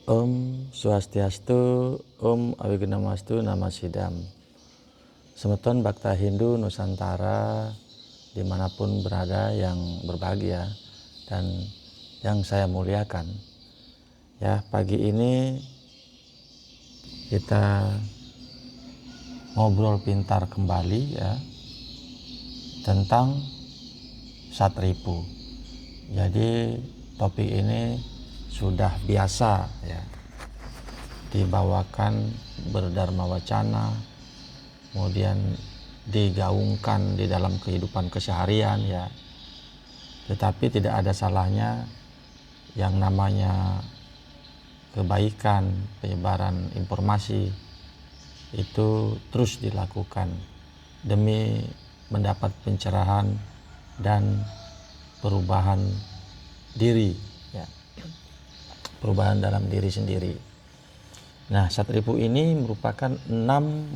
Om Swastiastu, Om Awignamastu, Namasidam. Semeton Bhakta Hindu Nusantara dimanapun berada yang berbahagia dan yang saya muliakan. Ya, pagi ini kita ngobrol pintar kembali ya tentang Satripu. Jadi topik ini sudah biasa ya dibawakan berdharma wacana, kemudian digaungkan di dalam kehidupan keseharian ya. Tetapi tidak ada salahnya yang namanya kebaikan, penyebaran informasi itu terus dilakukan demi mendapat pencerahan dan perubahan diri ya. Perubahan dalam diri sendiri. Nah, Satripu ini merupakan 6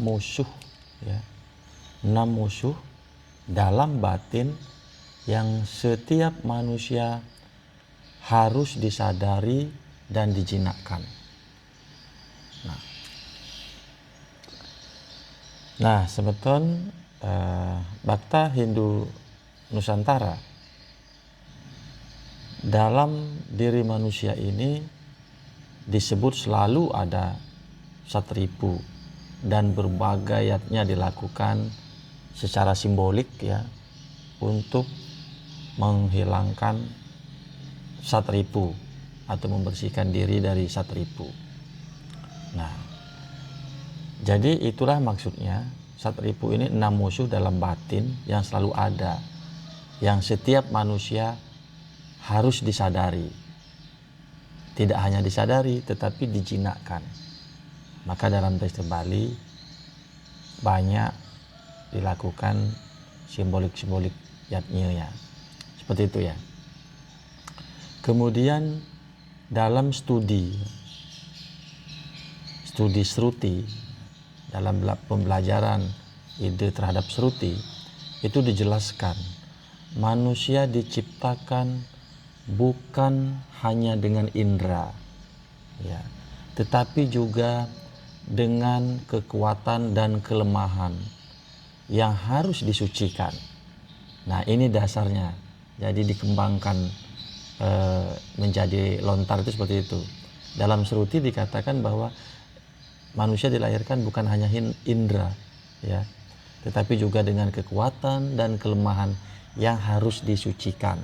musuh ya. 6 musuh dalam batin yang setiap manusia harus disadari dan dijinakkan. Nah, sebetulnya Bhakta Hindu Nusantara, dalam diri manusia ini disebut selalu ada Satripu dan berbagai dilakukan secara simbolik ya untuk menghilangkan Satripu atau membersihkan diri dari Satripu. Nah, jadi itulah maksudnya Satripu ini 6 musuh dalam batin yang selalu ada, yang setiap manusia harus disadari. Tidak hanya disadari tetapi dijinakkan. Maka dalam teks Bali banyak dilakukan simbolik-simbolik yatnya ya. Seperti itu ya. Kemudian dalam studi Sruti, dalam pembelajaran ide terhadap Sruti, itu dijelaskan manusia diciptakan bukan hanya dengan indera ya, tetapi juga dengan kekuatan dan kelemahan yang harus disucikan. Nah, ini dasarnya. Jadi dikembangkan menjadi lontar itu seperti itu. Dalam Sruti dikatakan bahwa manusia dilahirkan bukan hanya indera ya, tetapi juga dengan kekuatan dan kelemahan yang harus disucikan.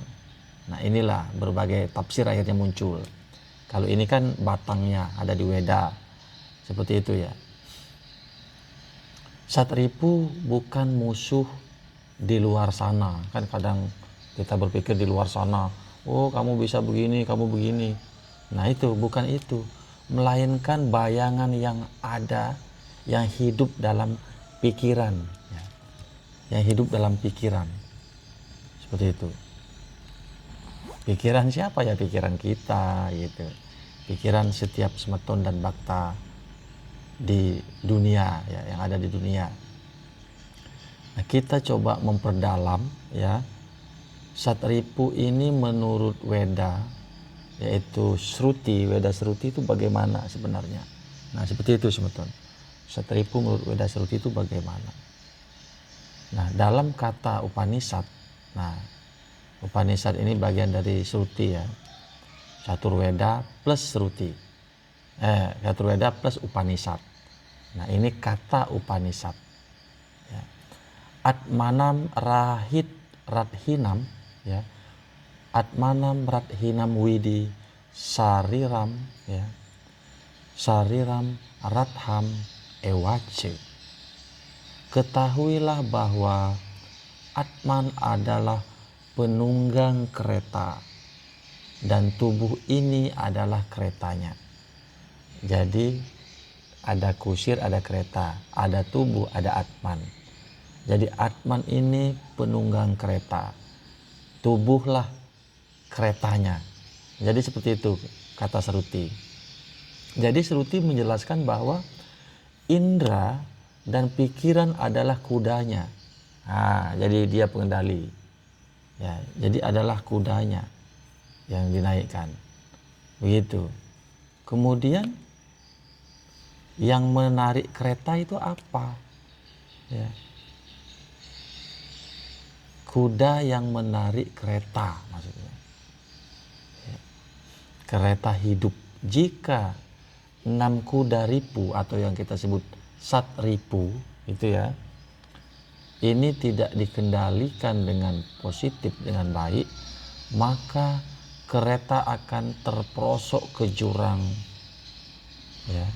Nah, inilah berbagai tafsir akhirnya muncul. Kalau ini kan batangnya ada di Weda. Seperti itu ya. Satripu bukan musuh di luar sana. Kan kadang kita berpikir di luar sana, oh kamu bisa begini, kamu begini. Nah, itu bukan itu. Melainkan bayangan yang ada, yang hidup dalam pikiran ya. Yang hidup dalam pikiran. Seperti itu. Pikiran siapa ya? Pikiran kita gitu. Pikiran setiap semeton dan bhakta di dunia ya, yang ada di dunia. Nah, kita coba memperdalam ya. Satripu ini menurut Weda, yaitu Sruti, Weda Sruti itu bagaimana sebenarnya. Nah, seperti itu semeton. Satripu menurut Weda Sruti itu bagaimana. Nah, dalam kata Upanishad, nah Upanishad ini bagian dari Sruti ya. Saturweda plus Sruti. Saturweda plus Upanishad. Nah, ini kata Upanishad. Ya. Atmanam rahit radhinam ya. Atmanam radhinam widi sariram ya. Sariram radham ewace. Ketahuilah bahwa Atman adalah penunggang kereta dan tubuh ini adalah keretanya. Jadi ada kusir, ada kereta, ada tubuh, ada Atman. Jadi Atman ini penunggang kereta, tubuhlah keretanya. Jadi seperti itu kata Sruti. Jadi Sruti menjelaskan bahwa indera dan pikiran adalah kudanya. Nah, jadi dia pengendali. Ya, jadi adalah kudanya. yang dinaikkan. Begitu. Kemudian yang menarik kereta itu apa? Ya. Kuda yang menarik kereta maksudnya. Ya. Kereta hidup. Jika 6 kuda ripu atau yang kita sebut sat ripu itu ya, ini tidak dikendalikan dengan positif, dengan baik, maka kereta akan terperosok ke jurang ya,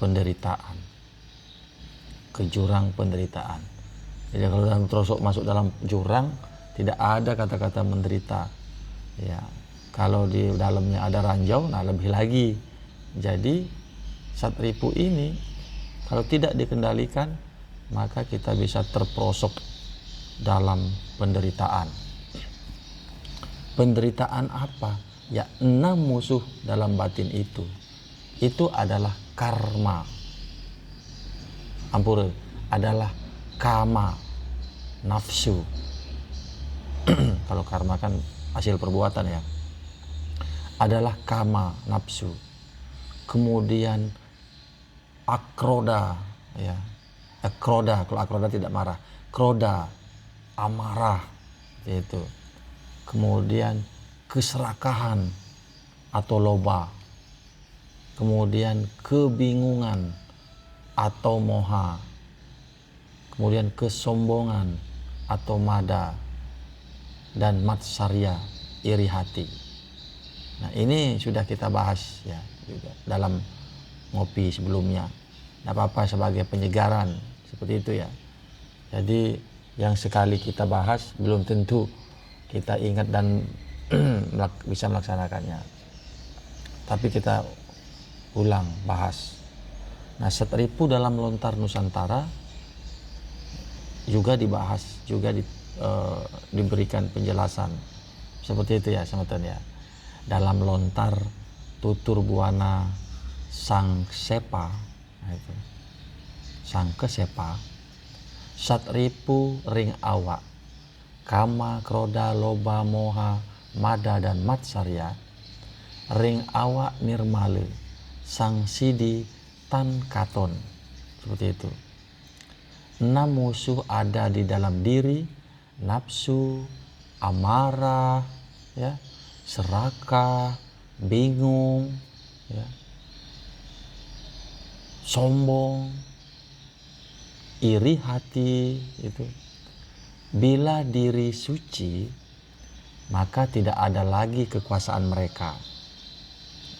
penderitaan, ke jurang penderitaan. Jadi kalau dalam terosok masuk dalam jurang, tidak ada kata-kata menderita. Ya, kalau di dalamnya ada ranjau, nah lebih lagi. Jadi satripu ini kalau tidak dikendalikan, maka kita bisa terperosok dalam penderitaan. Penderitaan apa? Ya 6 musuh dalam batin itu. Itu adalah karma. Ampura, adalah kama, nafsu. Kalau karma kan hasil perbuatan ya. Adalah kama, nafsu. Kemudian akroda ya. Akroda, kalau akroda tidak marah. Kroda, amarah itu. Kemudian keserakahan atau loba. Kemudian kebingungan atau moha. Kemudian kesombongan atau mada. Dan matsarya, iri hati. Nah, ini sudah kita bahas ya juga dalam ngopi sebelumnya. Tidak apa-apa sebagai penyegaran seperti itu ya. Jadi yang sekali kita bahas belum tentu kita ingat dan bisa melaksanakannya. Tapi kita ulang bahas. Nah, satripu dalam lontar Nusantara juga dibahas, juga diberikan penjelasan seperti itu ya teman-teman ya. Dalam lontar tutur buana sang sepa, nah itu. Sang kesepa, satripu ring awak, kama, kroda, loba, moha, mada dan matsarya, ring awak nirmale, sang sidi tan katon, seperti itu. 6 musuh ada di dalam diri, nafsu, amarah, ya, serakah, bingung, ya, sombong, iri hati, itu. Bila diri suci, maka tidak ada lagi kekuasaan mereka.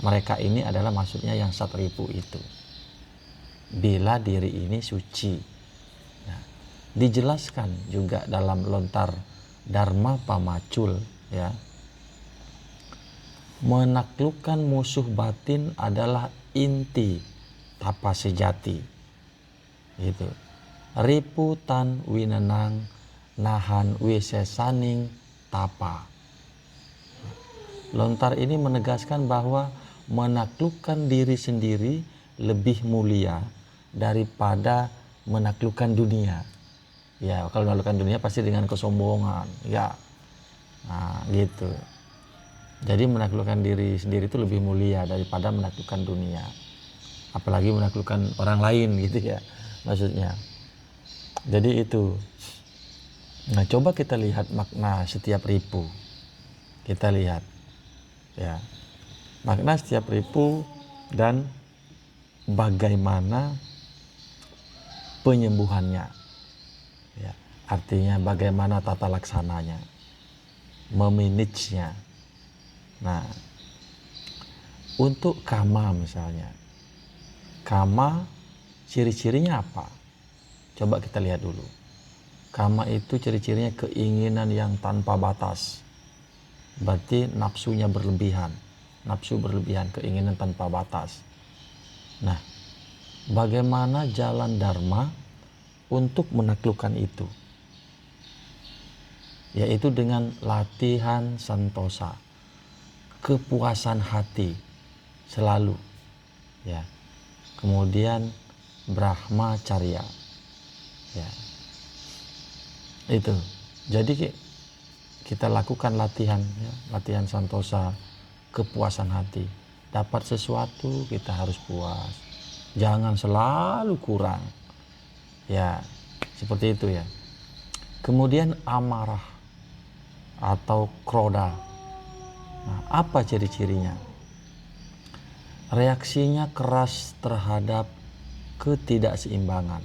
Mereka ini adalah maksudnya yang satripu itu. Bila diri ini suci. Nah, dijelaskan juga dalam lontar Dharma Pamacul ya. Menaklukkan musuh batin adalah inti tapa sejati. Gitu. Ripu tan winenang nahan wisesaning tapa. Lontar ini menegaskan bahwa menaklukkan diri sendiri lebih mulia daripada menaklukkan dunia. Ya, kalau menaklukkan dunia pasti dengan kesombongan. Ya, nah, gitu. Jadi menaklukkan diri sendiri itu lebih mulia daripada menaklukkan dunia. Apalagi menaklukkan orang lain gitu ya, maksudnya. Jadi itu. Nah, coba kita lihat makna setiap ripu. Kita lihat, ya, makna setiap ripu dan bagaimana penyembuhannya, ya, artinya bagaimana tata laksananya, memanagenya. Nah, untuk kama misalnya, kama ciri-cirinya apa? Coba kita lihat dulu. Kama itu ciri-cirinya keinginan yang tanpa batas. Berarti nafsunya berlebihan, nafsu berlebihan, keinginan tanpa batas. Nah, bagaimana jalan Dharma untuk menaklukkan itu? Yaitu dengan latihan santosa, kepuasan hati selalu, ya. Kemudian brahmacharya, ya. Itu. Jadi kita lakukan latihan, ya, latihan santosa, kepuasan hati. Dapat sesuatu kita harus puas, jangan selalu kurang, ya seperti itu ya. Kemudian amarah atau kroda. Nah, apa ciri-cirinya? Reaksinya keras terhadap ketidakseimbangan.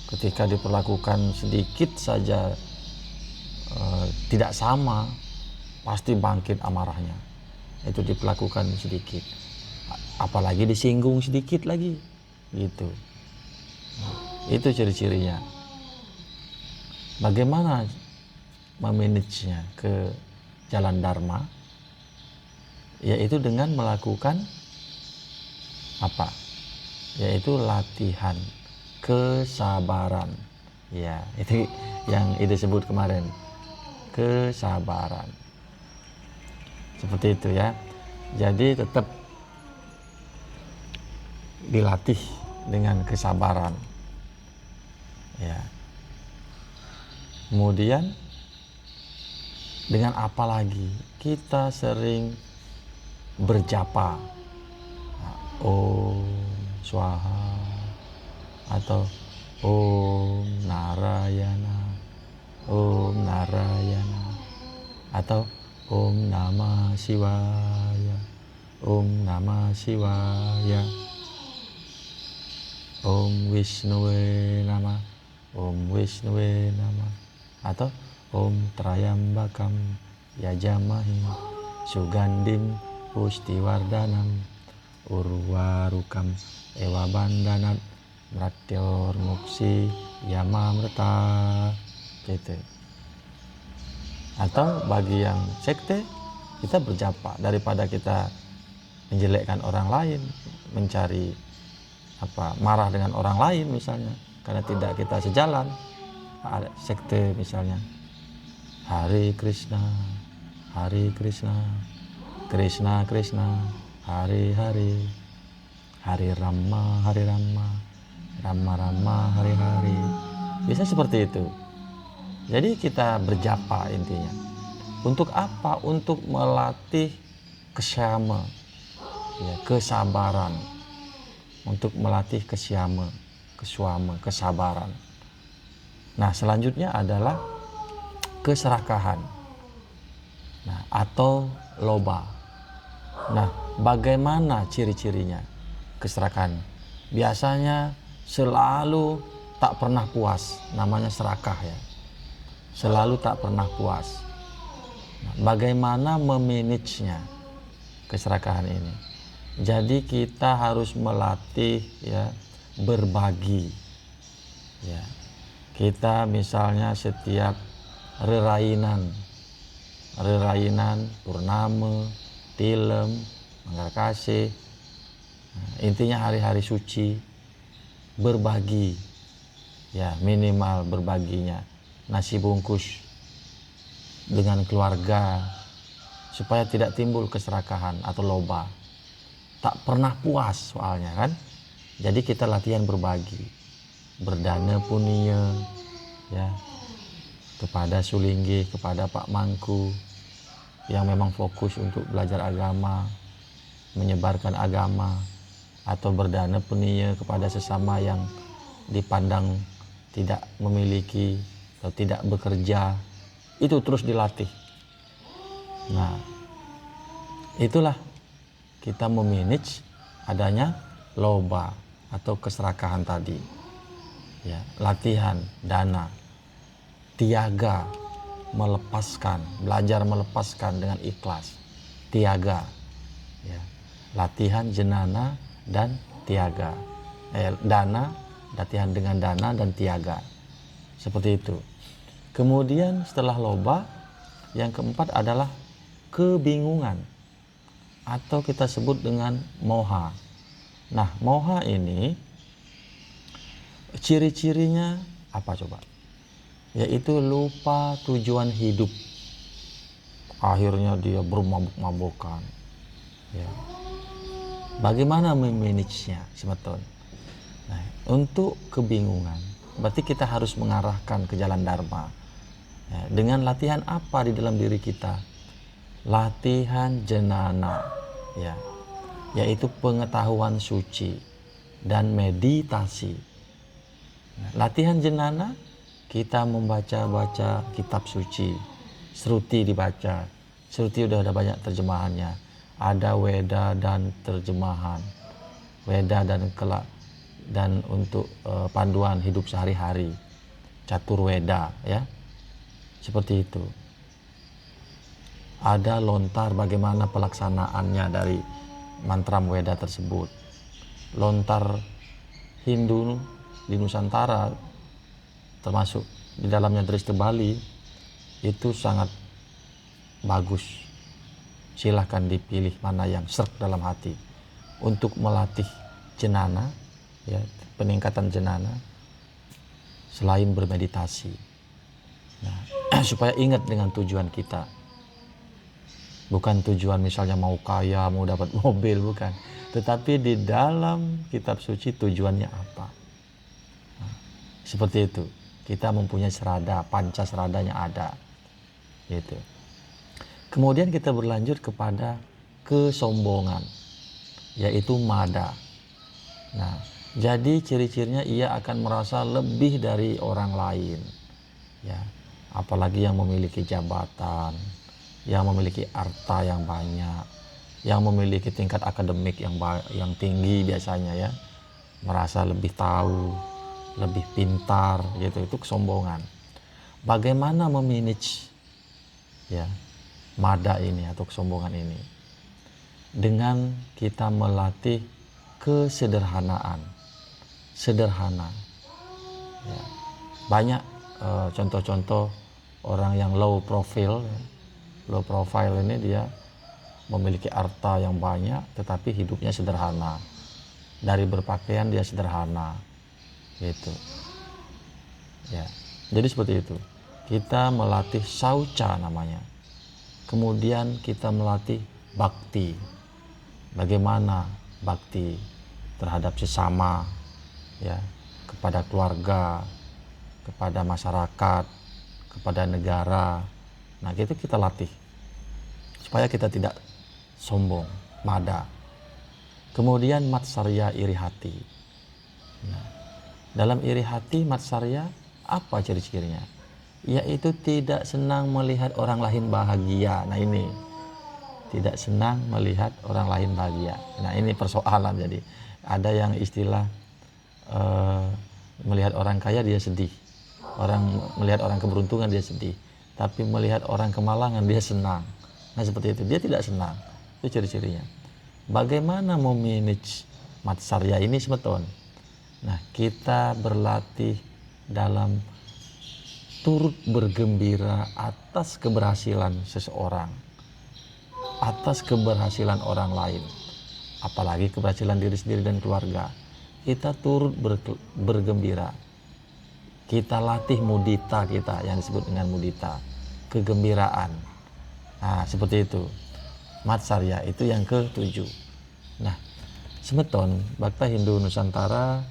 Ketika diperlakukan sedikit saja tidak sama, pasti bangkit amarahnya. Itu diperlakukan sedikit, apalagi disinggung sedikit lagi, gitu. Itu ciri-cirinya. Bagaimana memanagenya ke jalan dharma? Yaitu dengan melakukan apa? Yaitu latihan kesabaran. Ya, itu yang Ide sebut kemarin. Kesabaran. Seperti itu ya. Jadi tetap dilatih dengan kesabaran. Ya. Kemudian dengan apa lagi? Kita sering berjapa. Om Swaha atau Om Narayana, Om Narayana, atau Om Namah Shivaya, Om Namah Shivaya, Om Wishnue Namah, Om Wishnue Namah, atau Om Trayambakam Yajamahi Sugandim Pustiwardanam Urwarukam Ewa Bandanat Mratyor Muksi Yamamrta, gitu. Atau bagi yang sekte, kita berjapa daripada kita menjelekkan orang lain, mencari marah dengan orang lain misalnya karena tidak kita sejalan. Ada sekte misalnya, Hare Krishna, Hare Krishna, Krishna Krishna, Hare Hare, Hare Rama, Hare Rama, Rama Rama, Hare Hare. Bisa seperti itu. Jadi kita berjapa intinya. Untuk apa? Untuk melatih kesyama, ya, kesabaran. Untuk melatih kesyama, kesabaran. Nah, selanjutnya adalah keserakahan. Nah, atau loba. Nah, bagaimana ciri-cirinya keserakahan? Biasanya selalu tak pernah puas, namanya serakah ya. Selalu tak pernah puas. Nah, bagaimana memanagenya keserakahan ini? Jadi kita harus melatih ya berbagi. Ya. Kita misalnya setiap rerainan, purnama, tilem, manggarkasih, intinya hari-hari suci, berbagi, ya minimal berbaginya nasi bungkus dengan keluarga supaya tidak timbul keserakahan atau loba. Tak pernah puas soalnya kan. Jadi kita latihan berbagi, berdana punia, ya kepada Sulinggi, kepada Pak Mangku yang memang fokus untuk belajar agama, menyebarkan agama, atau berdana punia kepada sesama yang dipandang tidak memiliki atau tidak bekerja. Itu terus dilatih. Nah, itulah kita memanage adanya loba atau keserakahan tadi. Ya, latihan dana, tiaga, melepaskan, belajar melepaskan dengan ikhlas. Tiaga. Ya. Latihan jenana dan tiaga. Dana, latihan dengan dana dan tiaga. Seperti itu. Kemudian setelah loba, yang keempat adalah kebingungan. Atau kita sebut dengan moha. Nah, moha ini ciri-cirinya apa coba? Yaitu lupa tujuan hidup. Akhirnya dia bermabuk-mabukan. Ya. Bagaimana memanagenya sebetulnya? Nah, untuk kebingungan, berarti kita harus mengarahkan ke jalan dharma. Ya, dengan latihan apa di dalam diri kita? Latihan jenana, ya, yaitu pengetahuan suci dan meditasi. Latihan jenana, kita membaca-baca kitab suci, Sruti dibaca. Sruti udah ada banyak terjemahannya. Ada Weda dan terjemahan. Weda dan untuk panduan hidup sehari-hari. Catur Weda, ya. Seperti itu. Ada lontar bagaimana pelaksanaannya dari mantra Weda tersebut. Lontar Hindu di Nusantara, termasuk di dalamnya Dresta Bali, itu sangat bagus. Silahkan dipilih mana yang serk dalam hati untuk melatih jenana, ya, peningkatan jenana selain bermeditasi. Nah, supaya ingat dengan tujuan kita. Bukan tujuan misalnya mau kaya, mau dapat mobil, bukan. Tetapi di dalam kitab suci tujuannya apa. Nah, seperti itu. Kita mempunyai serada, panca seradanya ada. Gitu. Kemudian kita berlanjut kepada kesombongan, yaitu mada. Nah, jadi ciri-cirinya ia akan merasa lebih dari orang lain. Ya, apalagi yang memiliki jabatan, yang memiliki harta yang banyak, yang memiliki tingkat akademik yang tinggi biasanya, ya, merasa lebih tahu, lebih pintar, gitu. Itu kesombongan. Bagaimana memanage, ya, mada ini atau kesombongan ini? Dengan kita melatih kesederhanaan, sederhana. Ya. Banyak contoh-contoh orang yang low profile, ya. Low profile ini dia memiliki harta yang banyak tetapi hidupnya sederhana. Dari berpakaian dia sederhana, gitu. Ya. Jadi seperti itu. Kita melatih sauca namanya. Kemudian kita melatih bakti. Bagaimana bakti terhadap sesama, ya, kepada keluarga, kepada masyarakat, kepada negara. Nah, itu kita latih supaya kita tidak sombong, mada. Kemudian matsarya, iri hati. Nah, dalam iri hati matsarya apa ciri-cirinya? Yaitu tidak senang melihat orang lain bahagia. Nah, ini tidak senang melihat orang lain bahagia. Nah, ini persoalan. Jadi ada yang istilah melihat orang kaya dia sedih, melihat orang keberuntungan dia sedih, tapi melihat orang kemalangan dia senang. Nah, seperti itu, dia tidak senang. Itu ciri-cirinya. Bagaimana memanage matsarya ini, semeton? Nah, kita berlatih dalam turut bergembira atas keberhasilan seseorang, atas keberhasilan orang lain, apalagi keberhasilan diri sendiri dan keluarga. Kita turut bergembira. Kita latih mudita kita, yang disebut dengan mudita, kegembiraan. Nah, seperti itu. Matsarya itu yang ke-7. Nah, semeton Bhakta Hindu Nusantara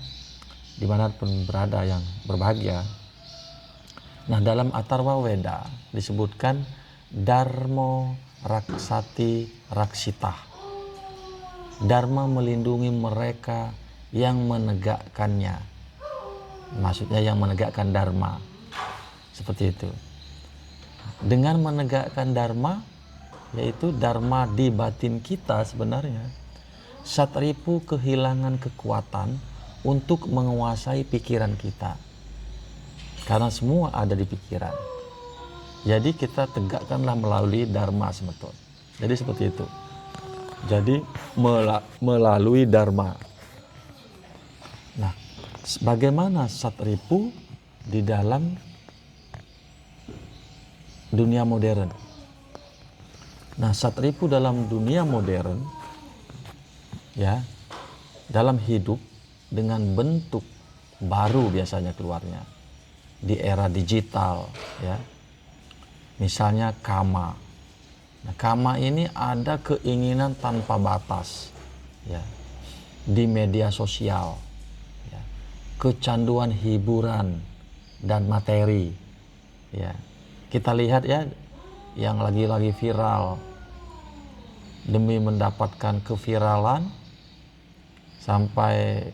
dimanapun berada yang berbahagia. Nah, dalam Atharva Weda disebutkan Dharma Raksati Raksitah. Dharma melindungi mereka yang menegakkannya. Maksudnya yang menegakkan dharma. Seperti itu. Dengan menegakkan dharma, yaitu dharma di batin kita sebenarnya, Satripu kehilangan kekuatan untuk menguasai pikiran kita. Karena semua ada di pikiran. Jadi kita tegakkanlah melalui dharma semeton. Jadi seperti itu. Jadi melalui dharma. Nah, bagaimana Satripu di dalam dunia modern? Nah, Satripu dalam dunia modern, ya, dalam hidup dengan bentuk baru biasanya keluarnya di era digital, ya. Misalnya kama. Nah, kama ini ada keinginan tanpa batas, ya, di media sosial, ya, kecanduan hiburan dan materi, ya, Kita lihat ya, yang lagi-lagi viral, demi mendapatkan keviralan sampai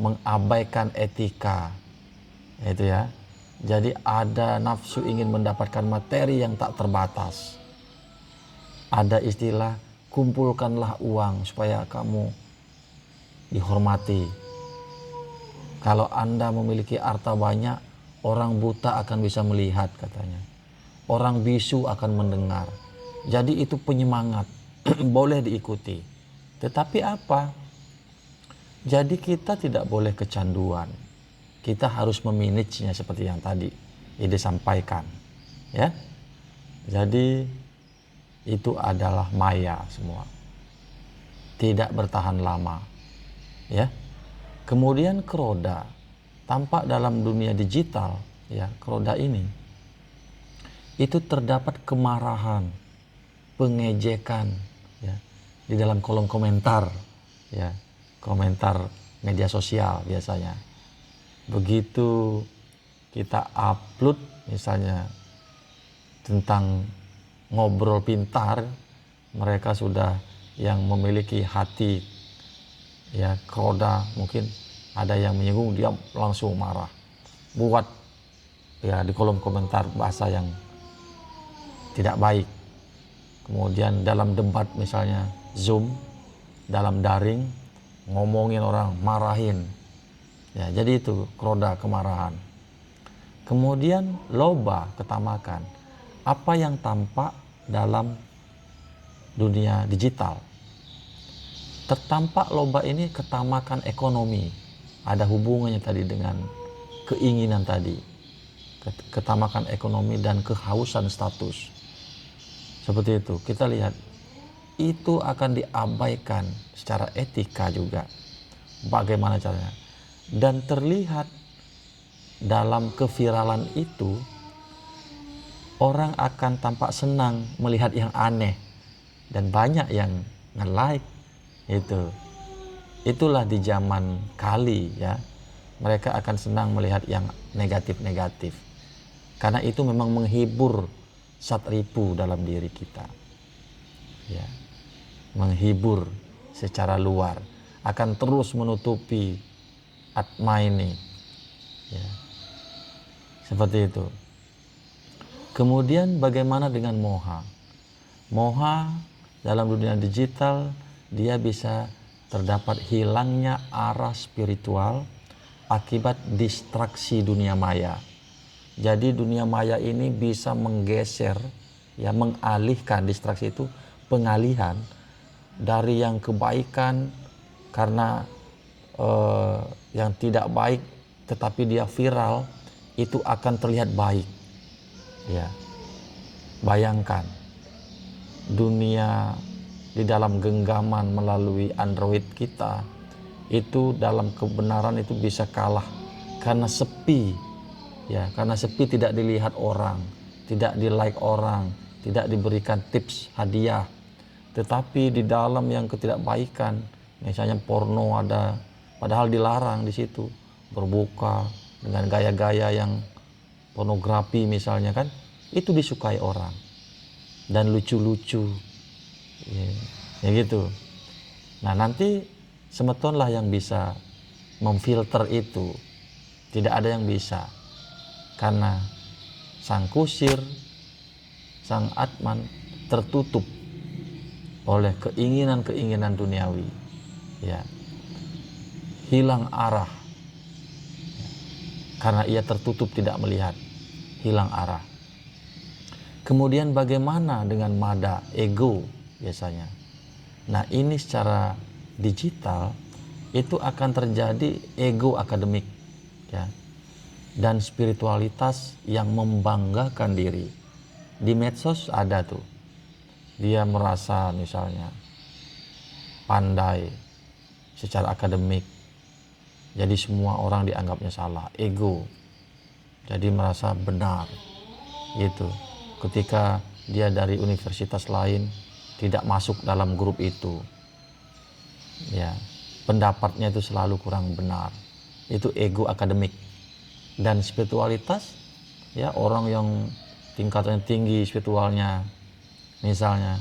mengabaikan etika, itu ya. Jadi ada nafsu ingin mendapatkan materi yang tak terbatas. Ada istilah, kumpulkanlah uang supaya kamu dihormati. Kalau Anda memiliki harta banyak, orang buta akan bisa melihat katanya. Orang bisu akan mendengar. Jadi itu penyemangat, boleh diikuti. Tetapi apa? Jadi kita tidak boleh kecanduan. Kita harus memanagenya seperti yang tadi Ide sampaikan. Ya. Jadi itu adalah maya semua. Tidak bertahan lama. Ya. Kemudian keroda tampak dalam dunia digital, ya, keroda ini itu terdapat kemarahan, pengejekan, ya, di dalam kolom komentar, ya, komentar media sosial biasanya. Begitu kita upload misalnya tentang ngobrol pintar, mereka sudah yang memiliki hati, ya, keroda, mungkin ada yang menyinggung, dia langsung marah, buat ya di kolom komentar bahasa yang tidak baik. Kemudian dalam debat misalnya Zoom, dalam daring, ngomongin orang, marahin. Ya, jadi itu keroda kemarahan. Kemudian loba, ketamakan. Apa yang tampak dalam dunia digital? Tertampak loba ini ketamakan ekonomi. Ada hubungannya tadi dengan keinginan tadi. Ketamakan ekonomi dan kehausan status. Seperti itu, kita lihat itu akan diabaikan secara etika juga. Bagaimana caranya? Dan terlihat dalam keviralan itu, orang akan tampak senang melihat yang aneh dan banyak yang nge-like itu. Itulah di zaman kali, ya. Mereka akan senang melihat yang negatif-negatif. Karena itu memang menghibur satripu dalam diri kita, ya, menghibur secara luar, akan terus menutupi atma ini, ya, seperti itu. Kemudian bagaimana dengan moha? Moha dalam dunia digital, dia bisa terdapat hilangnya arah spiritual akibat distraksi dunia maya. Jadi dunia maya ini bisa menggeser, ya, mengalihkan, distraksi itu pengalihan dari yang kebaikan karena yang tidak baik tetapi dia viral, itu akan terlihat baik. Ya. Bayangkan dunia di dalam genggaman melalui Android kita itu dalam kebenaran itu bisa kalah karena sepi. Ya, karena sepi, tidak dilihat orang, tidak di-like orang, tidak diberikan tips hadiah. Tetapi di dalam yang ketidakbaikan, misalnya porno ada, padahal dilarang di situ, berbuka dengan gaya-gaya yang pornografi misalnya kan, itu disukai orang dan lucu-lucu, ya gitu. Nah nanti semetonlah yang bisa memfilter itu, tidak ada yang bisa. Karena sang kusir, sang atman tertutup oleh keinginan-keinginan duniawi, ya, hilang arah, ya. Karena ia tertutup, tidak melihat, hilang arah. Kemudian bagaimana dengan mada, ego biasanya? Nah ini secara digital itu akan terjadi ego akademik, ya, dan spiritualitas yang membanggakan diri. Di medsos ada tuh, dia merasa misalnya pandai secara akademik, jadi semua orang dianggapnya salah, ego, jadi merasa benar gitu. Ketika dia dari universitas lain tidak masuk dalam grup itu, ya, pendapatnya itu selalu kurang benar, itu ego akademik. Dan spiritualitas, ya, orang yang tingkatnya tinggi spiritualnya, misalnya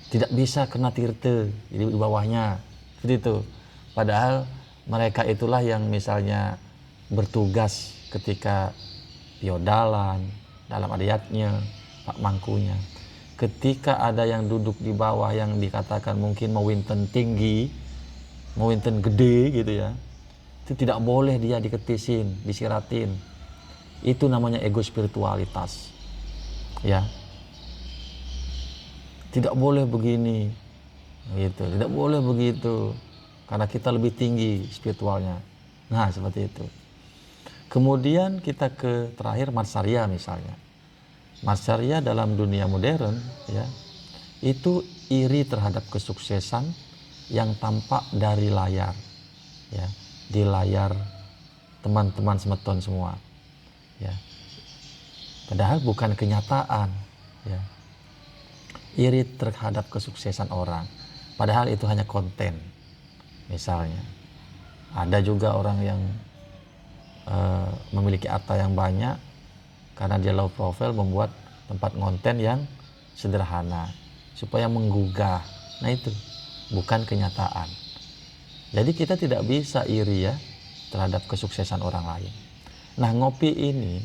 tidak bisa kena tirte di bawahnya, seperti itu. Padahal mereka itulah yang misalnya bertugas ketika piodalan, dalam adatnya, pak mangkunya. Ketika ada yang duduk di bawah yang dikatakan mungkin mewinten tinggi, mewinten gede gitu ya, itu tidak boleh dia diketisin, disiratin. Itu namanya ego spiritualitas, ya. Tidak boleh begini, gitu. Tidak boleh begitu, karena kita lebih tinggi spiritualnya. Nah, seperti itu. Kemudian kita ke terakhir Matsarya misalnya. Matsarya dalam dunia modern, ya, itu iri terhadap kesuksesan yang tampak dari layar, ya, di layar teman-teman semeton semua, ya. Padahal bukan kenyataan, ya. Iri terhadap kesuksesan orang, padahal itu hanya konten. Misalnya ada juga orang yang memiliki harta yang banyak, karena dia low profile membuat tempat konten yang sederhana supaya menggugah. Nah, itu bukan kenyataan. Jadi kita tidak bisa iri ya terhadap kesuksesan orang lain. Nah, ngopi ini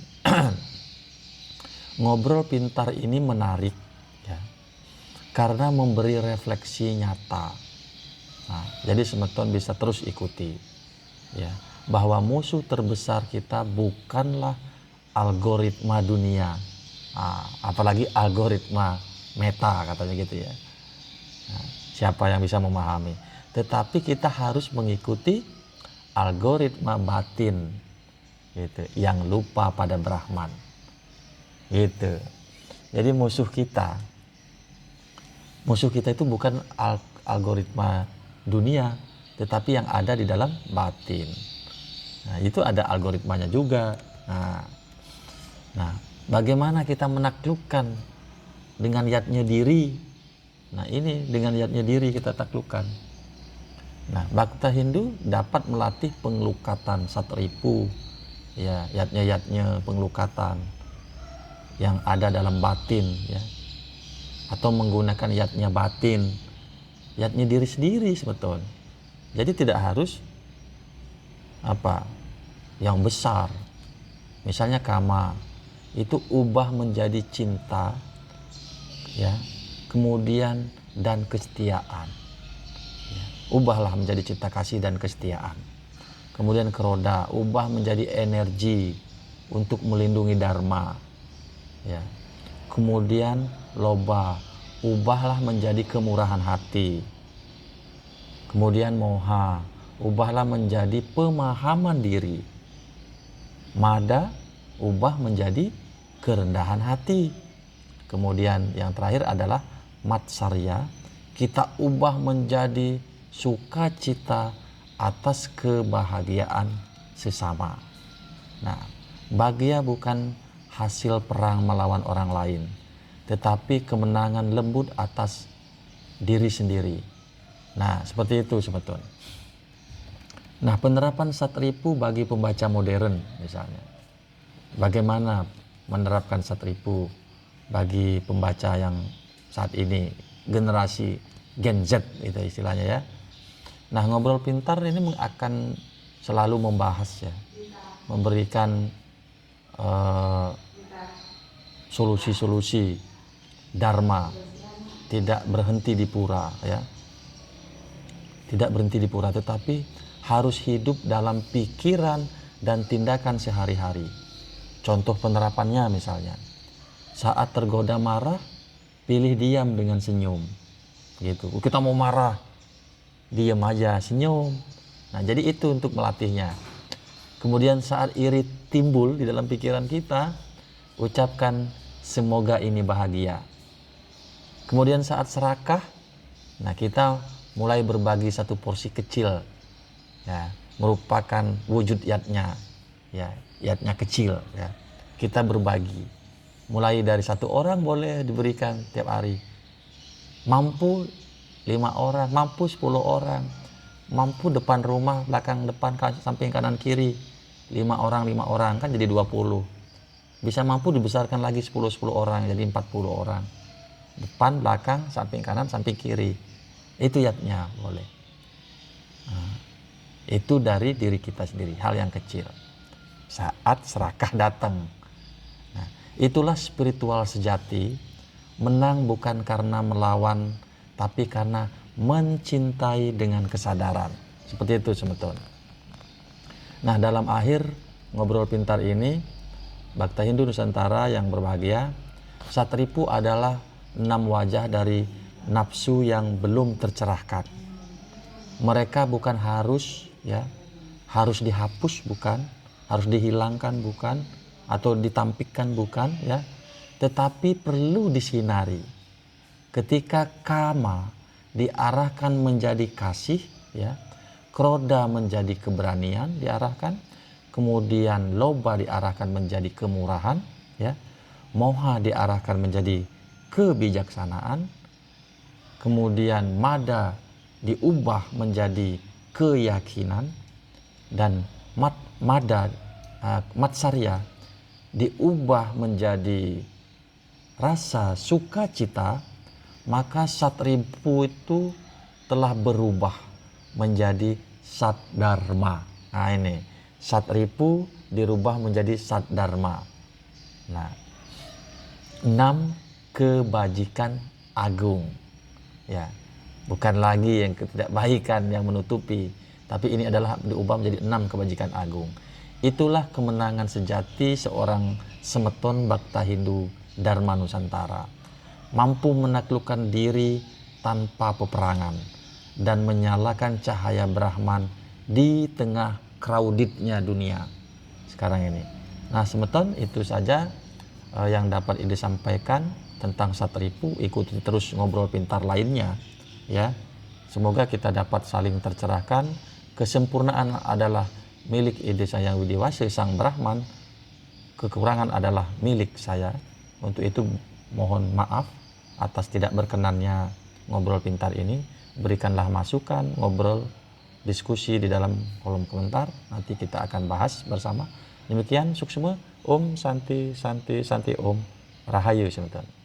ngobrol pintar ini menarik, ya, karena memberi refleksi nyata. Nah, jadi semeton bisa terus ikuti, ya, bahwa musuh terbesar kita bukanlah algoritma dunia, apalagi algoritma meta katanya gitu ya. Nah, siapa yang bisa memahami? Tetapi kita harus mengikuti algoritma batin, gitu, yang lupa pada Brahman, gitu. Jadi musuh kita itu bukan algoritma dunia, tetapi yang ada di dalam batin. Nah, itu ada algoritmanya juga. Nah, bagaimana kita menaklukkan dengan yatnya diri? Nah, ini dengan yatnya diri kita taklukkan. Nah, Bhakta Hindu dapat melatih pengelukatan satripu, ya, yatnya pengelukatan yang ada dalam batin, ya, atau menggunakan yatnya batin, yatnya diri sendiri sebetulnya. Jadi tidak harus yang besar. Misalnya kama itu ubah menjadi cinta, ya, kemudian dan kesetiaan, ya, ubahlah menjadi cinta kasih dan kesetiaan. Kemudian keroda ubah menjadi energi untuk melindungi dharma, ya. Kemudian loba ubahlah menjadi kemurahan hati. Kemudian moha ubahlah menjadi pemahaman diri. Mada ubah menjadi kerendahan hati. Kemudian yang terakhir adalah matsarya, kita ubah menjadi sukacita atas kebahagiaan sesama. Nah, bahagia bukan hasil perang melawan orang lain, tetapi kemenangan lembut atas diri sendiri. Nah, seperti itu sebetulnya. Nah, penerapan satripu bagi pembaca modern misalnya. Bagaimana menerapkan satripu bagi pembaca yang saat ini, generasi Gen Z itu istilahnya ya. Nah, ngobrol pintar ini akan selalu membahas, ya, memberikan solusi-solusi dharma, tidak berhenti di pura, ya. Tidak berhenti di pura, tetapi harus hidup dalam pikiran dan tindakan sehari-hari. Contoh penerapannya misalnya, saat tergoda marah, pilih diam dengan senyum, gitu. Kita mau marah, diam aja, senyum. Nah, jadi itu untuk melatihnya. Kemudian saat iri timbul di dalam pikiran kita, ucapkan semoga ini bahagia. Kemudian saat serakah, nah, kita mulai berbagi satu porsi kecil, ya, merupakan wujud yatnya, ya, yatnya kecil, ya. Kita berbagi, mulai dari 1 orang boleh diberikan tiap hari. Mampu 5 orang, mampu 10 orang, mampu depan rumah, belakang depan, samping kanan kiri, 5 orang kan jadi 20. bisa mampu dibesarkan lagi 10 orang jadi 40 orang. Depan, belakang, samping kanan, samping kiri. Itu yatnya boleh. Nah, itu dari diri kita sendiri, hal yang kecil. Saat serakah datang. Nah, itulah spiritual sejati, menang bukan karena melawan, tapi karena mencintai dengan kesadaran. Seperti itu sebetulnya. Nah, dalam akhir ngobrol pintar ini, Bhakta Hindu Nusantara yang berbahagia, Satripu adalah 6 wajah dari nafsu yang belum tercerahkan. Mereka bukan harus harus dihapus, bukan, harus dihilangkan, bukan, atau ditampikkan, bukan, tetapi perlu disinari. Ketika kama diarahkan menjadi kasih, kroda menjadi keberanian diarahkan, kemudian loba diarahkan menjadi kemurahan, moha diarahkan menjadi kebijaksanaan, kemudian mada diubah menjadi keyakinan, dan matsarya diubah menjadi rasa sukacita, maka satripu itu telah berubah menjadi satdharma. Nah ini, satripu dirubah menjadi satdharma. Nah, 6 kebajikan agung. Bukan lagi yang ketidakbaikan yang menutupi, tapi ini adalah diubah menjadi 6 kebajikan agung. Itulah kemenangan sejati seorang semeton Bhakta Hindu Dharma Nusantara. Mampu menaklukkan diri tanpa peperangan dan menyalakan cahaya Brahman di tengah crowdednya dunia sekarang ini. Nah, semeton itu saja yang dapat disampaikan tentang Satripu. Ikuti terus ngobrol pintar lainnya, Semoga kita dapat saling tercerahkan. Kesempurnaan adalah milik Ide Sang Widiwasi Sang Brahman, kekurangan adalah milik saya. Untuk itu mohon maaf atas tidak berkenannya ngobrol pintar ini. Berikanlah masukan, ngobrol, diskusi di dalam kolom komentar. Nanti kita akan bahas bersama. Demikian suksma. Om Santi Santi Santi Om Rahayu sebentar.